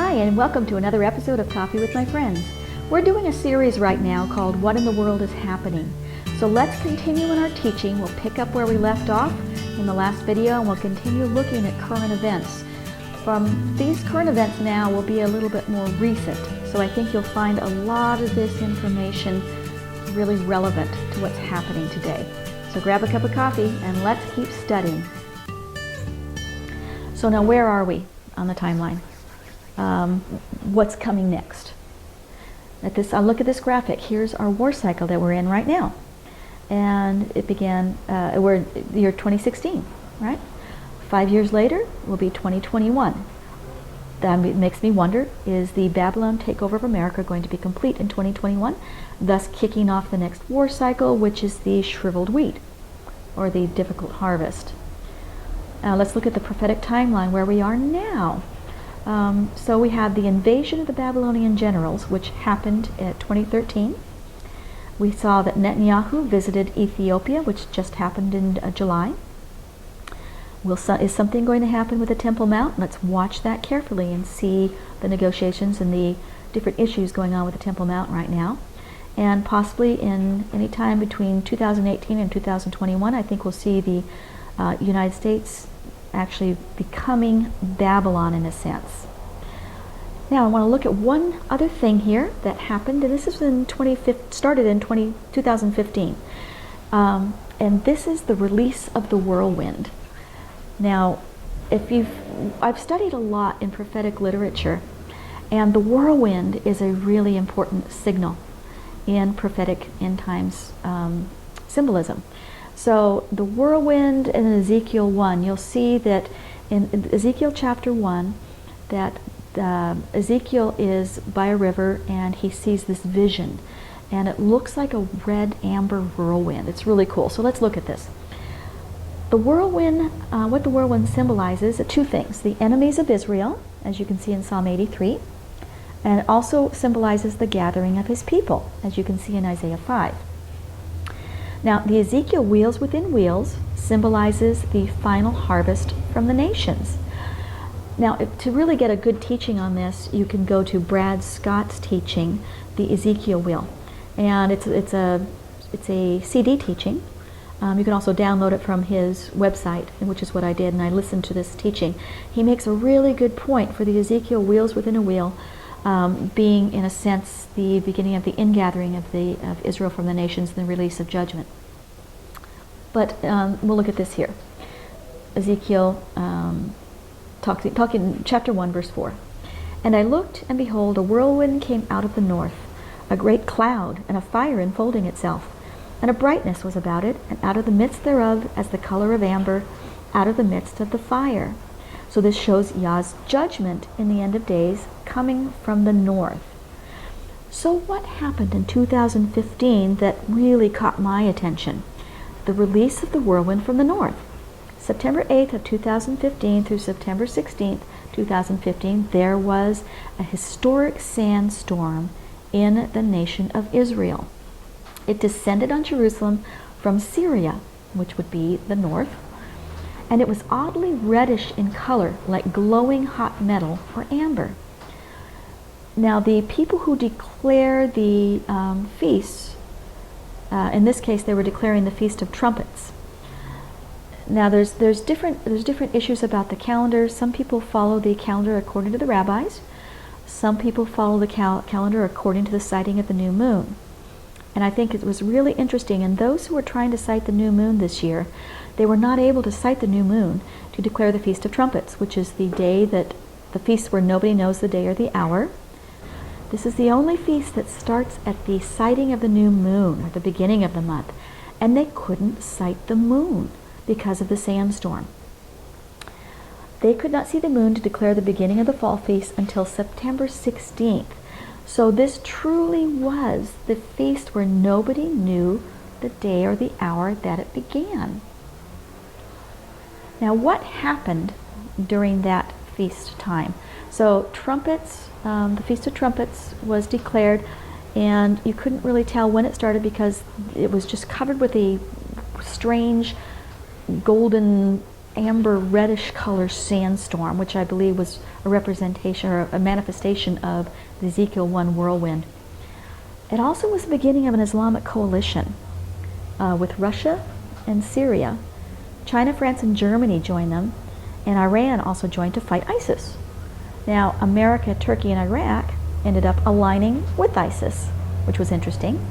Hi, and welcome to another episode of Coffee with My Friends. We're doing a series right now called What in the World is Happening? So let's continue in our teaching. We'll pick up where we left off in the last video, and we'll continue looking at current events. From these current events now will be a little bit more recent, so I think you'll find a lot of this information really relevant to what's happening today. So grab a cup of coffee and let's keep studying. So now where are we on the timeline? What's coming next? I'll look at this graphic. Here's our war cycle that we're in right now. And it began, we're in the year 2016, right? 5 years later will be 2021. That makes me wonder, is the Babylon takeover of America going to be complete in 2021, thus kicking off the next war cycle, which is the shriveled wheat, or the difficult harvest? Let's look at the prophetic timeline where we are now. So we have the invasion of the Babylonian generals, which happened in 2013. We saw that Netanyahu visited Ethiopia, which just happened in July. Is something going to happen with the Temple Mount? Let's watch that carefully and see the negotiations and the different issues going on with the Temple Mount right now. And possibly in any time between 2018 and 2021, I think we'll see the United States actually becoming Babylon in a sense. Now I want to look at one other thing here that happened, and this is started in 2015. And this is the release of the Whirlwind. Now, I've studied a lot in prophetic literature, and the whirlwind is a really important signal in prophetic end times symbolism. So the whirlwind in Ezekiel 1, you'll see that in Ezekiel chapter 1, that Ezekiel is by a river and he sees this vision, and it looks like a red amber whirlwind. It's really cool. So let's look at this. The whirlwind, what the whirlwind symbolizes are two things: the enemies of Israel, as you can see in Psalm 83, and it also symbolizes the gathering of his people, as you can see in Isaiah 5. Now, the Ezekiel wheels within wheels symbolizes the final harvest from the nations. Now, to really get a good teaching on this, you can go to Brad Scott's teaching, the Ezekiel wheel, and it's a CD teaching. You can also download it from his website, which is what I did, and I listened to this teaching. He makes a really good point for the Ezekiel wheels within a wheel, being, in a sense, the beginning of the ingathering of Israel from the nations and the release of judgment. But we'll look at this here. Ezekiel, talking chapter 1, verse 4. And I looked, and behold, a whirlwind came out of the north, a great cloud, and a fire enfolding itself. And a brightness was about it, and out of the midst thereof, as the color of amber, out of the midst of the fire. So this shows Yah's judgment in the end of days coming from the north. So what happened in 2015 that really caught my attention? The release of the whirlwind from the north. September 8th of 2015 through September 16th, 2015, there was a historic sandstorm in the nation of Israel. It descended on Jerusalem from Syria, which would be the north, and it was oddly reddish in color, like glowing hot metal or amber. Now, the people who declare the feasts, in this case, they were declaring the Feast of Trumpets. Now, there's different issues about the calendar. Some people follow the calendar according to the rabbis. Some people follow the calendar according to the sighting of the new moon. And I think it was really interesting. And those who were trying to sight the new moon this year, they were not able to sight the new moon to declare the Feast of Trumpets, which is the day that the feast where nobody knows the day or the hour. This is the only feast that starts at the sighting of the new moon, or the beginning of the month. And they couldn't sight the moon because of the sandstorm. They could not see the moon to declare the beginning of the fall feast until September 16th. So this truly was the feast where nobody knew the day or the hour that it began. Now, what happened during that feast time? So trumpets, the Feast of Trumpets was declared, and you couldn't really tell when it started because it was just covered with a strange golden amber reddish color sandstorm, which I believe was a representation or a manifestation of the Ezekiel 1 whirlwind. It also was the beginning of an Islamic coalition with Russia and Syria. China, France, and Germany joined them, and Iran also joined to fight ISIS. Now, America, Turkey, and Iraq ended up aligning with ISIS, which was interesting.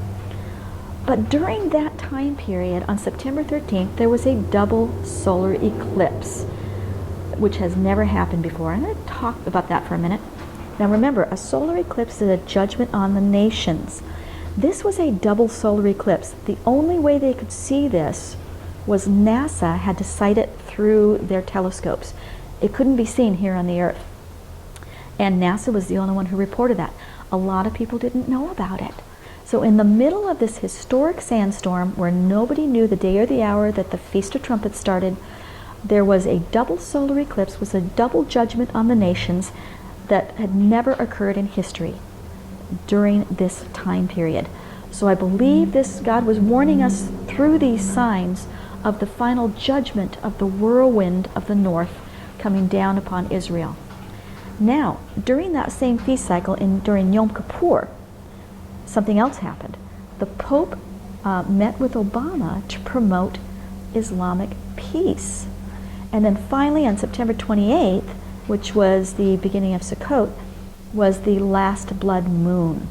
But during that time period, on September 13th, there was a double solar eclipse, which has never happened before. I'm going to talk about that for a minute. Now remember, a solar eclipse is a judgment on the nations. This was a double solar eclipse. The only way they could see this was NASA had to sight it through their telescopes. It couldn't be seen here on the Earth. And NASA was the only one who reported that. A lot of people didn't know about it. So in the middle of this historic sandstorm where nobody knew the day or the hour that the Feast of Trumpets started, there was a double solar eclipse, was a double judgment on the nations that had never occurred in history during this time period. So I believe this, God was warning us through these signs of the final judgment of the whirlwind of the north coming down upon Israel. Now, during that same feast cycle, during Yom Kippur, something else happened. The Pope met with Obama to promote Islamic peace. And then finally on September 28th, which was the beginning of Sukkot, was the last blood moon.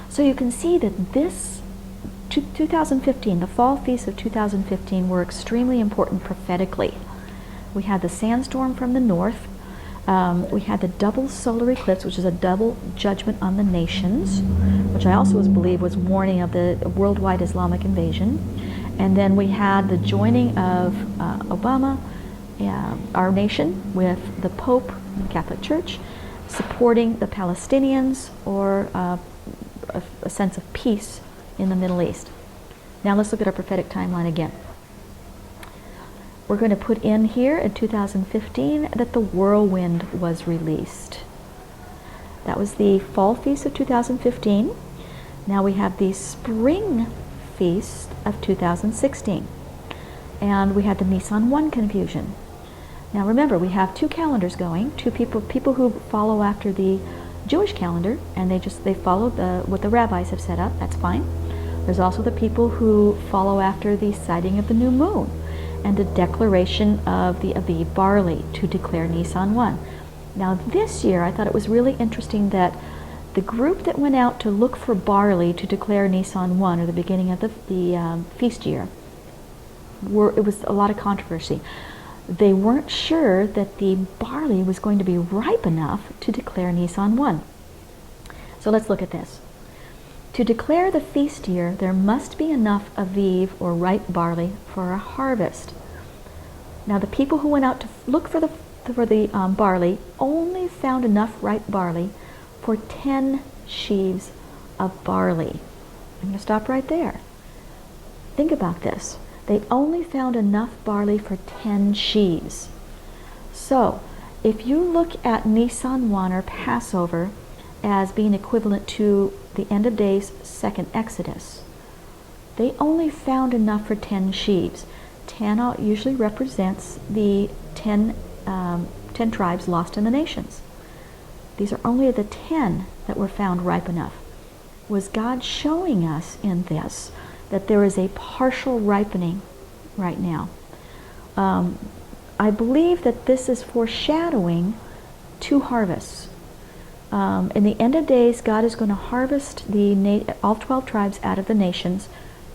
So you can see that this 2015, the fall feasts of 2015 were extremely important prophetically. We had the sandstorm from the north. We had the double solar eclipse, which is a double judgment on the nations, which I also believe was warning of the worldwide Islamic invasion. And then we had the joining of Obama, our nation, with the Pope, the Catholic Church, supporting the Palestinians, or a sense of peace in the Middle East. Now let's look at our prophetic timeline again. We're going to put in here in 2015 that the whirlwind was released. That was the fall feast of 2015. Now we have the spring feast of 2016. And we had the Nisan 1 confusion. Now remember, we have two calendars going, two people who follow after the Jewish calendar, and they follow what the rabbis have set up. That's fine. There's also the people who follow after the sighting of the new moon and the declaration of the Aviv barley to declare Nisan 1. Now this year I thought it was really interesting that the group that went out to look for barley to declare Nisan 1, or the beginning of the feast year, it was a lot of controversy. They weren't sure that the barley was going to be ripe enough to declare Nisan 1. So let's look at this. To declare the feast year, there must be enough Aviv, or ripe barley, for a harvest. Now the people who went out to look for the barley only found enough ripe barley for 10 sheaves of barley. I'm going to stop right there. Think about this. They only found enough barley for 10 sheaves. So if you look at Nisan 1, or Passover, as being equivalent to the end of days, second Exodus, they only found enough for 10 sheaves. 10 usually represents the 10 tribes lost in the nations. These are only the 10 that were found ripe enough. Was God showing us in this that there is a partial ripening right now? I believe that this is foreshadowing two harvests. In the end of days, God is going to harvest all 12 tribes out of the nations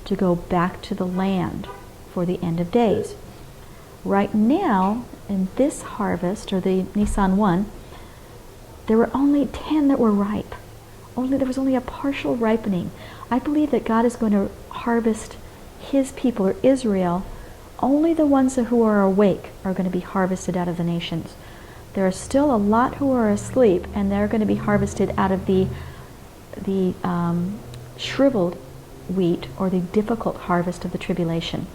to go back to the land for the end of days. Right now, in this harvest, or the Nisan 1, there were only 10 that were ripe. There was only a partial ripening. I believe that God is going to harvest His people, or Israel. Only the ones who are awake are going to be harvested out of the nations. There are still a lot who are asleep, and they're going to be harvested out of the shriveled wheat, or the difficult harvest of the tribulation.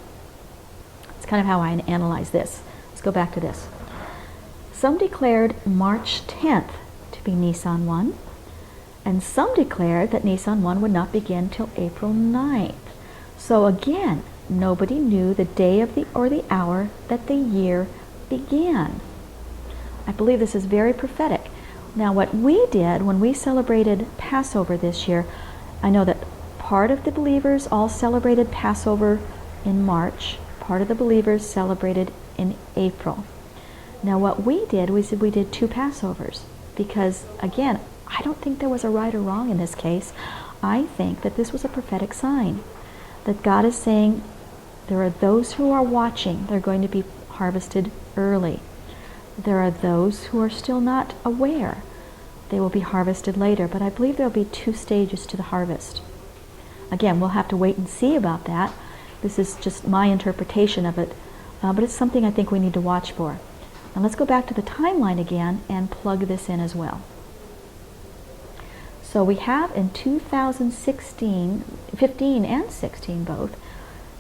It's kind of how I analyze this. Let's go back to this. Some declared March 10th to be Nisan 1, and some declared that Nisan 1 would not begin till April 9th. So again, nobody knew the day of the or the hour that the year began. I believe this is very prophetic. Now, what we did when we celebrated Passover this year, I know that part of the believers all celebrated Passover in March. Part of the believers celebrated in April. Now, what we did, we said we did 2 Passovers because, again, I don't think there was a right or wrong in this case. I think that this was a prophetic sign that God is saying there are those who are watching. They're going to be harvested early. There are those who are still not aware. They will be harvested later, but I believe there will be 2 stages to the harvest. Again, we'll have to wait and see about that. This is just my interpretation of it, but it's something I think we need to watch for. Now let's go back to the timeline again and plug this in as well. So we have in 2016, 15 and 16 both,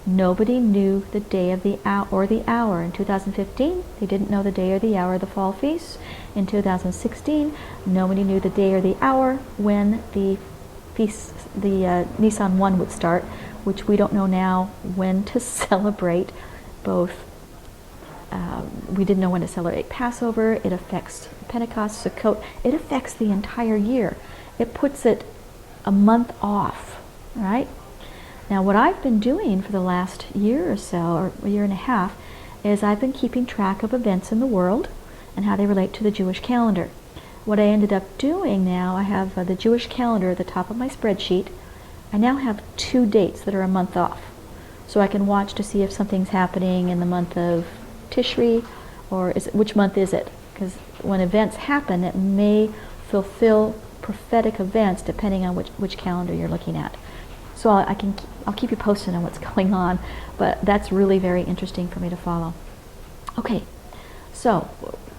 nobody knew the day of the hour or the hour. In 2015, they didn't know the day or the hour of the fall feast. In 2016, nobody knew the day or the hour when the feast, the Nisan 1 would start, which we don't know now when to celebrate both. We didn't know when to celebrate Passover. It affects Pentecost, Sukkot. It affects the entire year. It puts it a month off, right? Now, what I've been doing for the last year or so, or a year and a half, is I've been keeping track of events in the world and how they relate to the Jewish calendar. What I ended up doing now, I have the Jewish calendar at the top of my spreadsheet. I now have 2 dates that are a month off. So I can watch to see if something's happening in the month of Tishri, or which month is it? Because when events happen, it may fulfill prophetic events depending on which calendar you're looking at. So I'll keep you posted on what's going on, but that's really very interesting for me to follow. Okay, so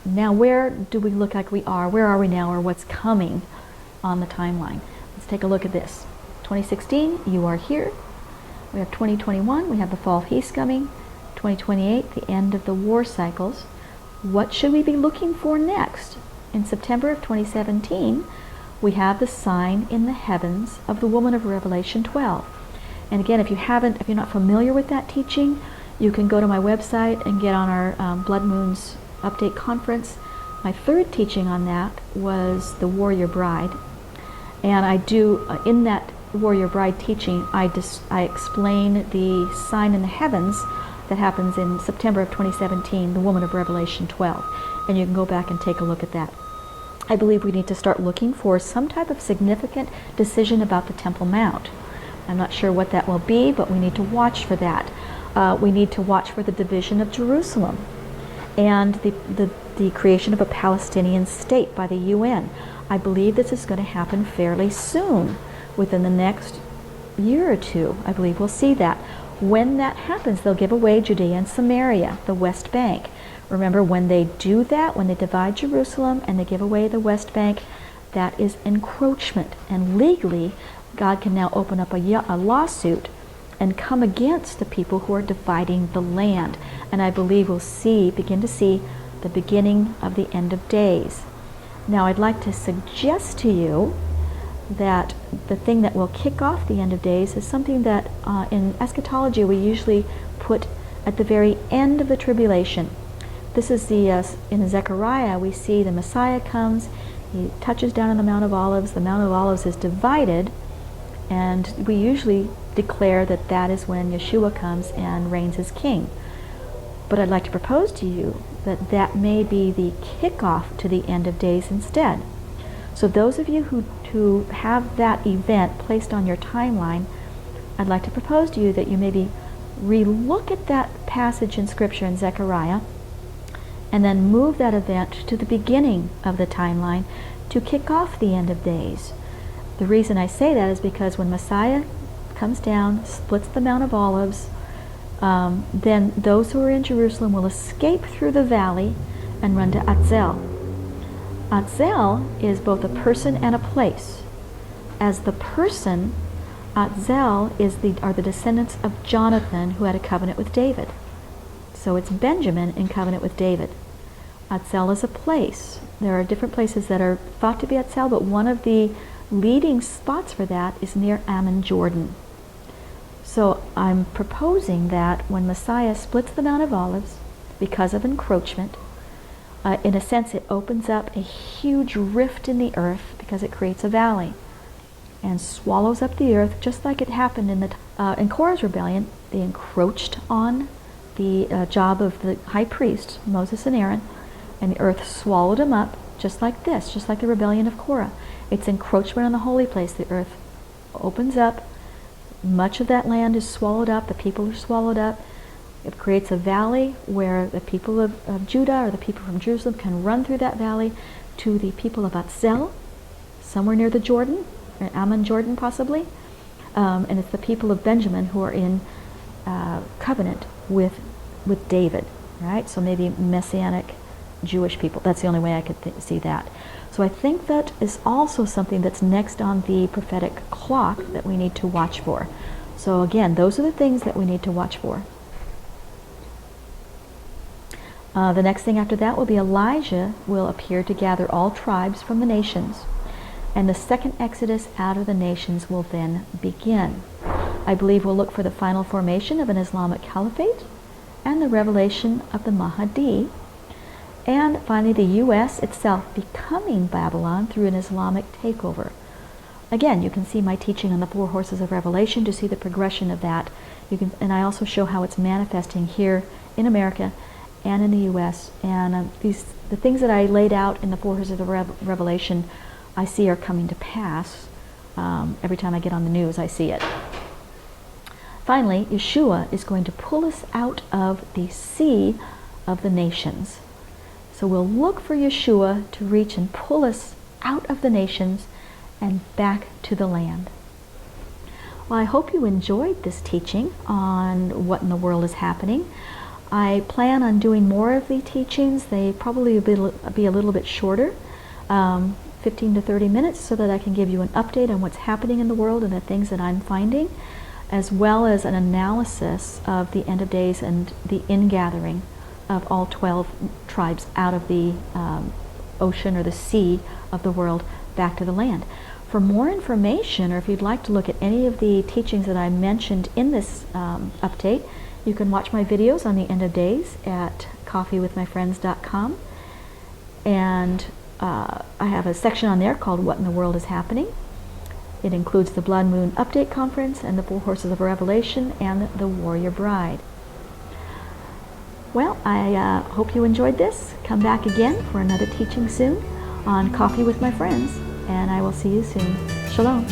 now where do we look like we are? Where are we now, or what's coming on the timeline? Let's take a look at this. 2016, you are here. We have 2021, we have the fall feast coming. 2028, the end of the war cycles. What should we be looking for next? In September of 2017, we have the sign in the heavens of the woman of Revelation 12. And again, if you're not familiar with that teaching, you can go to my website and get on our Blood Moons Update Conference. My 3rd teaching on that was the Warrior Bride. And I do, in that Warrior Bride teaching, I explain the sign in the heavens that happens in September of 2017, the woman of Revelation 12. And you can go back and take a look at that. I believe we need to start looking for some type of significant decision about the Temple Mount. I'm not sure what that will be, but we need to watch for that. We need to watch for the division of Jerusalem and the creation of a Palestinian state by the UN. I believe this is going to happen fairly soon, within the next year or 2. I believe we'll see that. When that happens, they'll give away Judea and Samaria, the West Bank. Remember, when they do that, when they divide Jerusalem and they give away the West Bank, that is encroachment. And legally, God can now open up a lawsuit and come against the people who are dividing the land. And I believe we'll begin to see the beginning of the end of days. Now, I'd like to suggest to you that the thing that will kick off the end of days is something that in eschatology we usually put at the very end of the tribulation. This is in Zechariah we see the Messiah comes, he touches down on the Mount of Olives, the Mount of Olives is divided, and we usually declare that that is when Yeshua comes and reigns as king. But I'd like to propose to you that that may be the kickoff to the end of days instead. So those of you who have that event placed on your timeline, I'd like to propose to you that you maybe re-look at that passage in Scripture in Zechariah and then move that event to the beginning of the timeline to kick off the end of days. The reason I say that is because when Messiah comes down, splits the Mount of Olives, then those who are in Jerusalem will escape through the valley and run to Atzel. Atzel is both a person and a place. As the person, Atzel are the descendants of Jonathan, who had a covenant with David. So it's Benjamin in covenant with David. Atzel is a place. There are different places that are thought to be Atzel, but one of the leading spots for that is near Ammon, Jordan. So I'm proposing that when Messiah splits the Mount of Olives because of encroachment, in a sense it opens up a huge rift in the earth because it creates a valley and swallows up the earth, just like it happened in Korah's rebellion. They encroached on the job of the high priest, Moses and Aaron, and the earth swallowed them up, just like this, just like the rebellion of Korah. It's encroachment on the holy place. The earth opens up, much of that land is swallowed up, the people are swallowed up. It creates a valley where the people of Judah or the people from Jerusalem can run through that valley to the people of Atzel, somewhere near the Jordan, or Ammon Jordan possibly. And it's the people of Benjamin who are in covenant with David, right? So maybe Messianic Jewish people. That's the only way I could see that. So I think that is also something that's next on the prophetic clock that we need to watch for. So again, those are the things that we need to watch for. The next thing after that will be Elijah will appear to gather all tribes from the nations, and the second exodus out of the nations will then begin. I believe we'll look for the final formation of an Islamic caliphate and the revelation of the Mahdi, and finally the U.S. itself becoming Babylon through an Islamic takeover. Again, you can see my teaching on the 4 horses of Revelation to see the progression of that. And I also show how it's manifesting here in America and in the U.S. And the things that I laid out in the 4 horses of Revelation, I see are coming to pass. Every time I get on the news, I see it. Finally, Yeshua is going to pull us out of the sea of the nations. So we'll look for Yeshua to reach and pull us out of the nations and back to the land. Well, I hope you enjoyed this teaching on what in the world is happening. I plan on doing more of the teachings. They probably will be a little bit shorter, 15 to 30 minutes, so that I can give you an update on what's happening in the world and the things that I'm finding, as well as an analysis of the end of days and the ingathering of all 12 tribes out of the ocean or the sea of the world back to the land. For more information, or if you'd like to look at any of the teachings that I mentioned in this update, you can watch my videos on the end of days at coffeewithmyfriends.com. And I have a section on there called What in the World is Happening. It includes the Blood Moon Update Conference and the 4 Horses of Revelation and the Warrior Bride. Well, I hope you enjoyed this. Come back again for another teaching soon on Coffee with My Friends, and I will see you soon. Shalom.